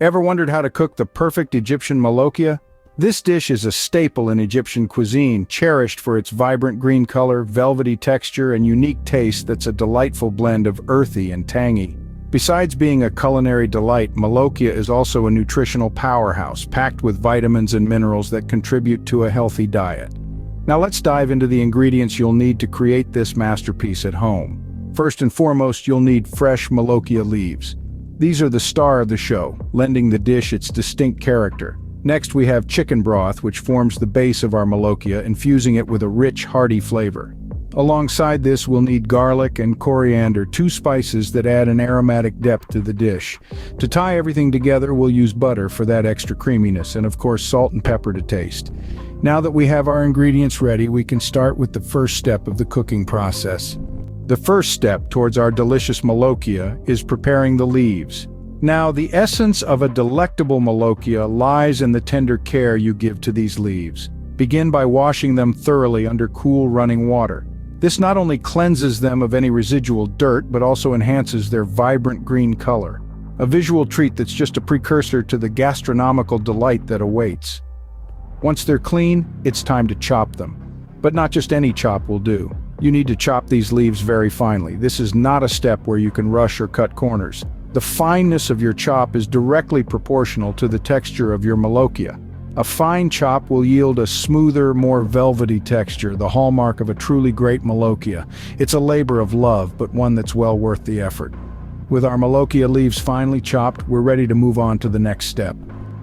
Ever wondered how to cook the perfect Egyptian Molokhia? This dish is a staple in Egyptian cuisine, cherished for its vibrant green color, velvety texture, and unique taste that's a delightful blend of earthy and tangy. Besides being a culinary delight, Molokhia is also a nutritional powerhouse, packed with vitamins and minerals that contribute to a healthy diet. Now let's dive into the ingredients you'll need to create this masterpiece at home. First and foremost, you'll need fresh Molokhia leaves. These are the star of the show, lending the dish its distinct character. Next, we have chicken broth, which forms the base of our Molokhia, infusing it with a rich, hearty flavor. Alongside this, we'll need garlic and coriander, two spices that add an aromatic depth to the dish. To tie everything together, we'll use butter for that extra creaminess, and of course, salt and pepper to taste. Now that we have our ingredients ready, we can start with the first step of the cooking process. The first step towards our delicious Molokhia is preparing the leaves. Now, the essence of a delectable Molokhia lies in the tender care you give to these leaves. Begin by washing them thoroughly under cool running water. This not only cleanses them of any residual dirt, but also enhances their vibrant green color. A visual treat that's just a precursor to the gastronomical delight that awaits. Once they're clean, it's time to chop them. But not just any chop will do. You need to chop these leaves very finely. This is not a step where you can rush or cut corners. The fineness of your chop is directly proportional to the texture of your Molokhia. A fine chop will yield a smoother, more velvety texture, the hallmark of a truly great Molokhia. It's a labor of love, but one that's well worth the effort. With our Molokhia leaves finely chopped, we're ready to move on to the next step.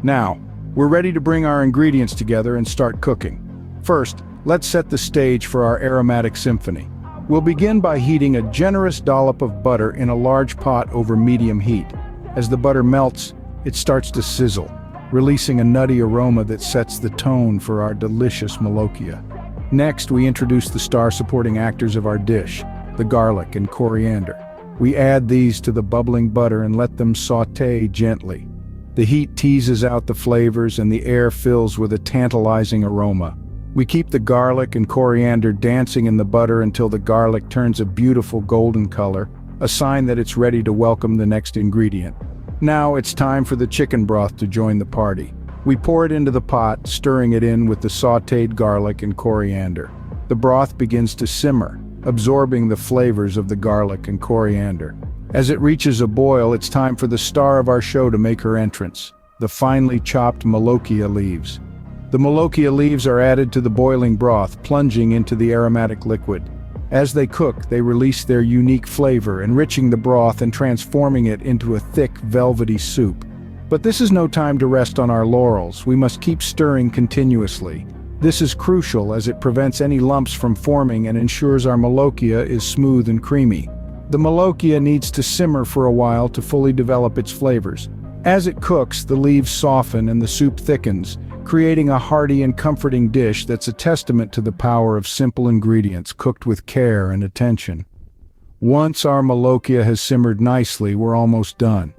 Now, we're ready to bring our ingredients together and start cooking. First, let's set the stage for our aromatic symphony. We'll begin by heating a generous dollop of butter in a large pot over medium heat. As the butter melts, it starts to sizzle, releasing a nutty aroma that sets the tone for our delicious Molokhia. Next, we introduce the star supporting actors of our dish, the garlic and coriander. We add these to the bubbling butter and let them saute gently. The heat teases out the flavors and the air fills with a tantalizing aroma. We keep the garlic and coriander dancing in the butter until the garlic turns a beautiful golden color, a sign that it's ready to welcome the next ingredient. Now it's time for the chicken broth to join the party. We pour it into the pot, stirring it in with the sautéed garlic and coriander. The broth begins to simmer, absorbing the flavors of the garlic and coriander. As it reaches a boil, it's time for the star of our show to make her entrance, the finely chopped Molokhia leaves. The Molokhia leaves are added to the boiling broth, plunging into the aromatic liquid. As they cook, they release their unique flavor, enriching the broth and transforming it into a thick, velvety soup. But this is no time to rest on our laurels. We must keep stirring continuously. This is crucial as it prevents any lumps from forming and ensures our Molokhia is smooth and creamy. The Molokhia needs to simmer for a while to fully develop its flavors. As it cooks, the leaves soften and the soup thickens, creating a hearty and comforting dish that's a testament to the power of simple ingredients cooked with care and attention. Once our Molokhia has simmered nicely, we're almost done.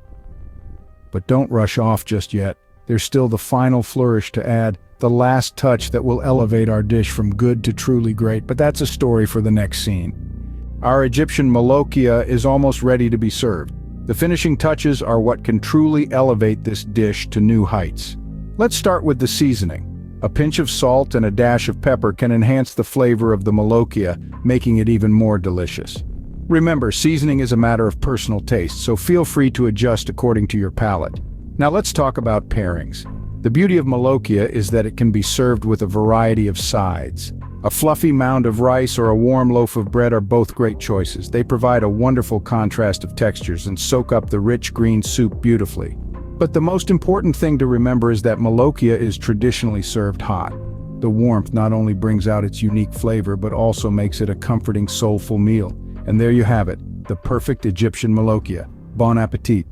But don't rush off just yet. There's still the final flourish to add, the last touch that will elevate our dish from good to truly great, but that's a story for the next scene. Our Egyptian Molokhia is almost ready to be served. The finishing touches are what can truly elevate this dish to new heights. Let's start with the seasoning. A pinch of salt and a dash of pepper can enhance the flavor of the Molokhia, making it even more delicious. Remember, seasoning is a matter of personal taste, so feel free to adjust according to your palate. Now let's talk about pairings. The beauty of Molokhia is that it can be served with a variety of sides. A fluffy mound of rice or a warm loaf of bread are both great choices. They provide a wonderful contrast of textures and soak up the rich green soup beautifully. But the most important thing to remember is that Molokhia is traditionally served hot. The warmth not only brings out its unique flavor, but also makes it a comforting, soulful meal. And there you have it, the perfect Egyptian Molokhia. Bon appetit!